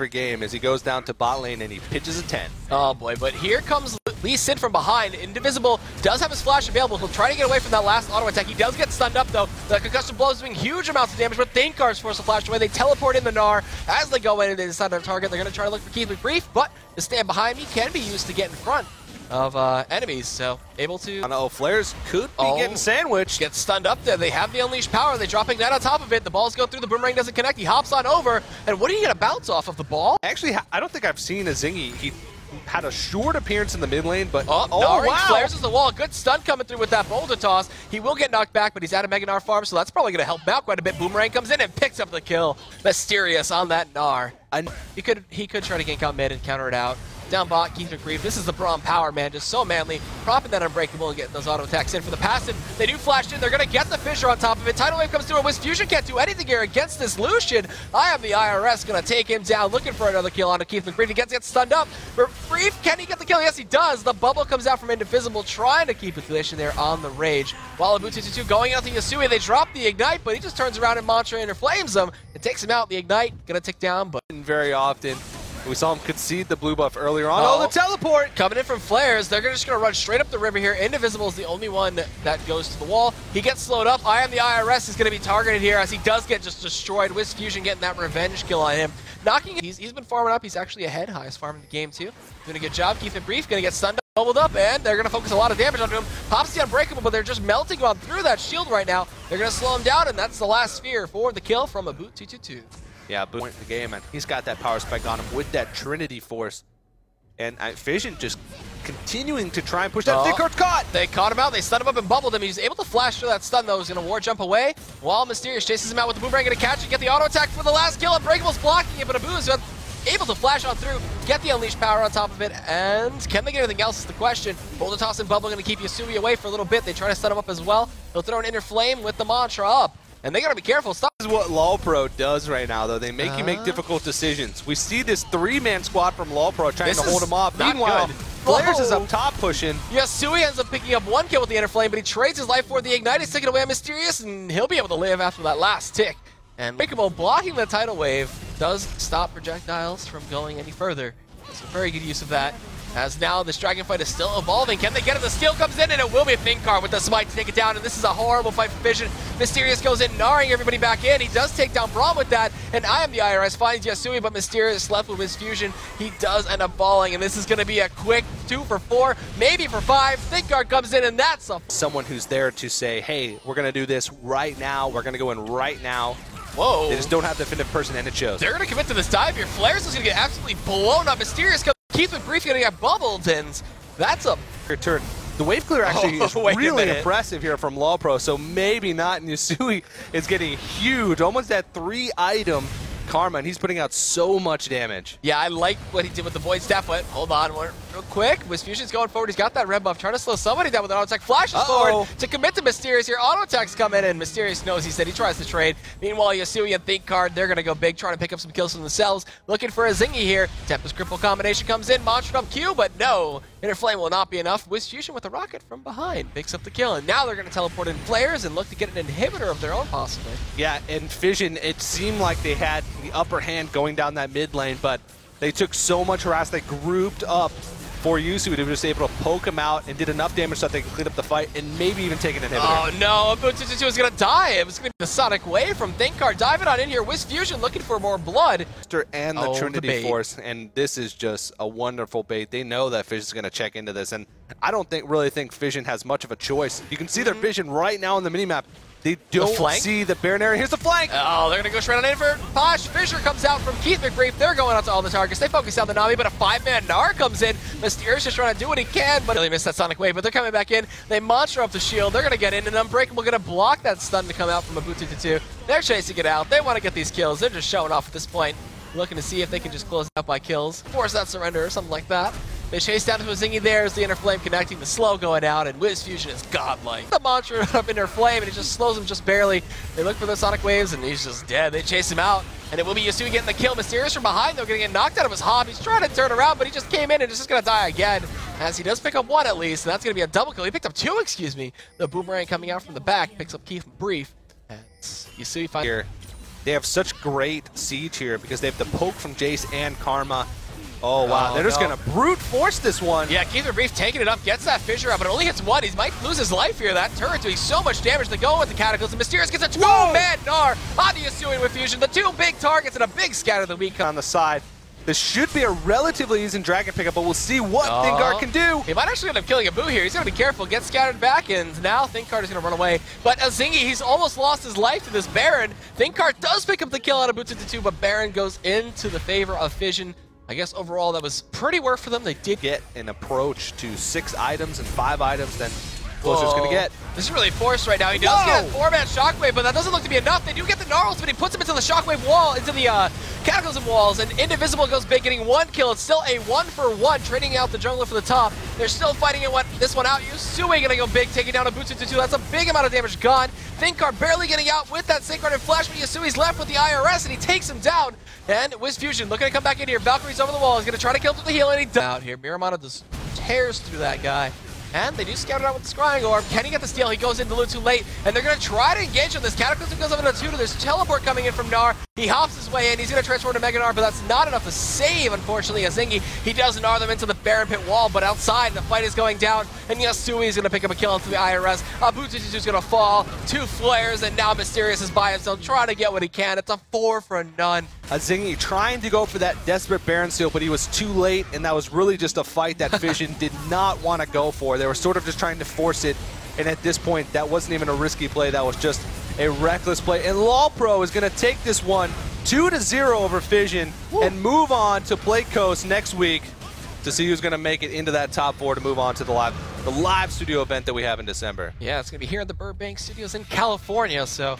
every game as he goes down to bot lane and he pitches a 10. Oh boy, but here comes Lee Sin from behind. Indivisible does have his flash available. He'll try to get away from that last auto attack. He does get stunned up though. The concussion blow is doing huge amounts of damage, but Thinkcard's forced to flash away. They teleport in the Gnar. As they go in and they decide to target, they're going to try to look for KEITHMCBRIEF, but the stand behind me can be used to get in front of enemies, so able to... Oh, Flaresz could be getting sandwiched. Gets stunned up there. They have the unleashed power. They drop Ignite on top of it. The balls go through. The boomerang doesn't connect. He hops on over. And what are you going to bounce off of the ball? Actually, I don't think I've seen Azingy. He had a short appearance in the mid lane, but wow. Flaresz is the wall. Good stun coming through with that boulder toss. He will get knocked back, but he's out of Mega Gnar farm, so that's probably going to help out quite a bit. Boomerang comes in and picks up the kill. Mysterious on that Gnar. He could try to gank out mid and counter it out. Down bot, KEITHMCBRIEF. This is the Braum power, man. Just so manly. Propping that Unbreakable and getting those auto attacks in for the passive. They do flash in. They're going to get the Fisher on top of it. Tidal Wave comes through, and WizFujiiN can't do anything here against this Lucian. I have the IRS going to take him down, looking for another kill onto KEITHMCBRIEF. He gets stunned up. But Brief, can he get the kill? Yes, he does. The bubble comes out from Indivisible, trying to keep Lucian there on the rage. While WizFujiiN going out to Yusui, they drop the Ignite, but he just turns around and Mantra interflames him. It takes him out. The Ignite going to tick down, but very often. We saw him concede the blue buff earlier on. Oh, the teleport! Coming in from Flaresz. They're just going to run straight up the river here. Indivisible is the only one that goes to the wall. He gets slowed up. I am the IRS is going to be targeted here as he does get just destroyed. WizFujiiN getting that revenge kill on him. Knocking it. He's been farming up. He's actually ahead. Highest farm in the game, too. Doing a good job. KEITHMCBRIEF going to get stunned up, bubbled up, and they're going to focus a lot of damage onto him. Pops the Unbreakable, but they're just melting on through that shield right now. They're going to slow him down, and that's the last sphere for the kill from a Boot 222. Yeah, Boot in the game, and he's got that power spike on him with that Trinity Force. And Fission just continuing to try and push that. Thinkcard's caught! They caught him out, they stunned him up and bubbled him. He's able to flash through that stun though. He's going to war jump away. While Mysterious chases him out with the boomerang, going to catch it, get the auto attack for the last kill. Unbreakable's blocking it, but Abu's able to flash on through, get the unleashed power on top of it, and can they get anything else is the question. Boulder Toss and Bubble going to keep Yusui away for a little bit. They try to stun him up as well. They'll throw an Inner Flame with the Mantra up. And they gotta be careful. Stop. This is what LoLPro does right now, though. They make you make difficult decisions. We see this three-man squad from LoLPro trying to hold him off. Meanwhile, Flaresz is up top pushing. Yusui ends up picking up one kill with the Inner Flame, but he trades his life for the Ignite. He's taking away on Mysterious, and he'll be able to live after that last tick. And Unbreakable blocking the Tidal Wave does stop projectiles from going any further. So very good use of that. As now this dragon fight is still evolving. Can they get it? The steal comes in, and it will be Thinkcard with the smite to take it down. And this is a horrible fight for Fission. Mysterious goes in, Gnaring everybody back in. He does take down Braum with that. And I am the IRS finds Yusui, but Mysterious left with WizFujiiN. He does end up falling, and this is going to be a quick 2 for 4, maybe for 5. Thinkcard comes in, and that's someone who's there to say, hey, we're going to do this right now. We're going to go in right now. Whoa. They just don't have the definitive person, and it shows. They're going to commit to this dive here. Flaresz is going to get absolutely blown up. Mysterious comes. KEITHMCBRIEF going to get bubbled, and that's a turn. The wave clear actually is really impressive here from LoLPro, so maybe not. And Yusui is getting huge, almost that 3-item karma, and he's putting out so much damage. Yeah, I like what he did with the Void Staff, but hold on real quick. WizFujiiN's going forward. He's got that red buff, trying to slow somebody down with an auto attack. Flashes forward to commit to Mysterious here. Auto attacks come in, and Mysterious knows he said he tries to trade. Meanwhile, Yusui and Thinkcard, they're going to go big, trying to pick up some kills for themselves. Looking for Azingy here. Tempest Cripple combination comes in, Mantra up Q, but no. Inner Flame will not be enough. WizFujiiN with a rocket from behind picks up the kill, and now they're going to teleport in Flaresz and look to get an inhibitor of their own, possibly. Yeah, and Fission, it seemed like they had the upper hand going down that mid lane, but they took so much harass. They grouped up for Yusui to be just able to poke him out and did enough damage so that they could clean up the fight and maybe even take an inhibitor. Oh no, Boot 222 is going to die. It was going to be the Sonic Wave from Thinkcard. Diving on in here. WizFujiiN looking for more blood. And the Trinity Force, and this is just a wonderful bait. They know that Fission's going to check into this, and I don't really think Fission has much of a choice. You can see their vision right now on the minimap. They don't see the Baron area. Here's the flank! Oh, they're going to go straight on in for Posh. Fisher comes out from KEITHMCBRIEF. They're going out to all the targets. They focus on the Nami, but a 5-man Gnar comes in. Mysterious just trying to do what he can, but he missed that Sonic Wave. But they're coming back in. They Mantra up the shield. They're going to get in, and Unbreakable going to block that stun to come out from a Boot 222. They're chasing it out. They want to get these kills. They're just showing off at this point. Looking to see if they can just close it out by kills. Force that surrender or something like that. They chase down to Azingy. There's the Inner Flame connecting, the slow going out, and WizFujiiN is godlike. The Mantra up Inner Flame, and it just slows him just barely. They look for the Sonic Waves, and he's just dead. They chase him out, and it will be Yusui getting the kill. Mysterious from behind, though, going to get knocked out of his hob. He's trying to turn around, but he just came in and is just going to die again, as he does pick up one at least, and that's going to be a double kill. He picked up 2, excuse me. The boomerang coming out from the back picks up KEITHMCBRIEF, and Yusui finds here. They have such great siege here because they have the poke from Jayce and Karma. Oh, wow. They're just going to brute force this one. Yeah, KEITHMCBRIEF taking it up, gets that fissure up, but it only hits one. He might lose his life here. That turret doing so much damage. They go with the Cataclysm. Mysterious gets a two-man Gnar on the Yusui with Fusion. The two big targets and a big scatter of the weak on the side. This should be a relatively easy dragon pickup, but we'll see what Thinkcard can do. He might actually end up killing a Boo here. He's going to be careful. Get scattered back, and now Thinkcard is going to run away. But Azingy, he's almost lost his life to this Baron. Thinkcard does pick up the kill out of Boots into 2, but Baron goes into the favor of Fission. I guess overall that was pretty work for them. They did get an approach to 6 items and 5 items, then closer it's going to get. This is really forced right now. He does get a 4-man Shockwave, but that doesn't look to be enough. They do get the Gnarls, but he puts him into the Shockwave wall, into the Cataclysm walls, and Indivisible goes big, getting 1 kill. It's still a 1-for-1, trading out the jungler for the top. They're still fighting this one out. Yusui gonna go big, taking down a Boots into 2. That's a big amount of damage gone. Thinkcard barely getting out with that Syncard and Flash, but Yusui's left with the IRS, and he takes him down. And WizFujiiN looking to come back in here. Valkyrie's over the wall. He's gonna try to kill him with the heal, and he does. Out here, Miramana just tears through that guy. And they do scout it out with the Scrying Orb. Can he get the steal? He goes into Lu too late. And they're going to try to engage on this. Cataclysm goes up into 2. There's teleport coming in from Gnar. He hops his way in. He's going to transform to Mega Gnar, but that's not enough to save, unfortunately, Azingy. He does Gnar them into the Baron Pit wall, but outside, the fight is going down. And Yusui is going to pick up a kill into the IRS. Boots is going to fall. 2 flares, and now Mysterious is by himself, trying to get what he can. It's a 4 for none. Azingy trying to go for that desperate Baron steal, but he was too late, and that was really just a fight that Fission did not want to go for. They were sort of just trying to force it, and at this point, that wasn't even a risky play. That was just a reckless play. And LoLPro is going to take this one 2-0 over Fission and move on to Play Coast next week to see who's going to make it into that top 4 to move on to the live studio event that we have in December. Yeah, it's going to be here at the Burbank Studios in California, so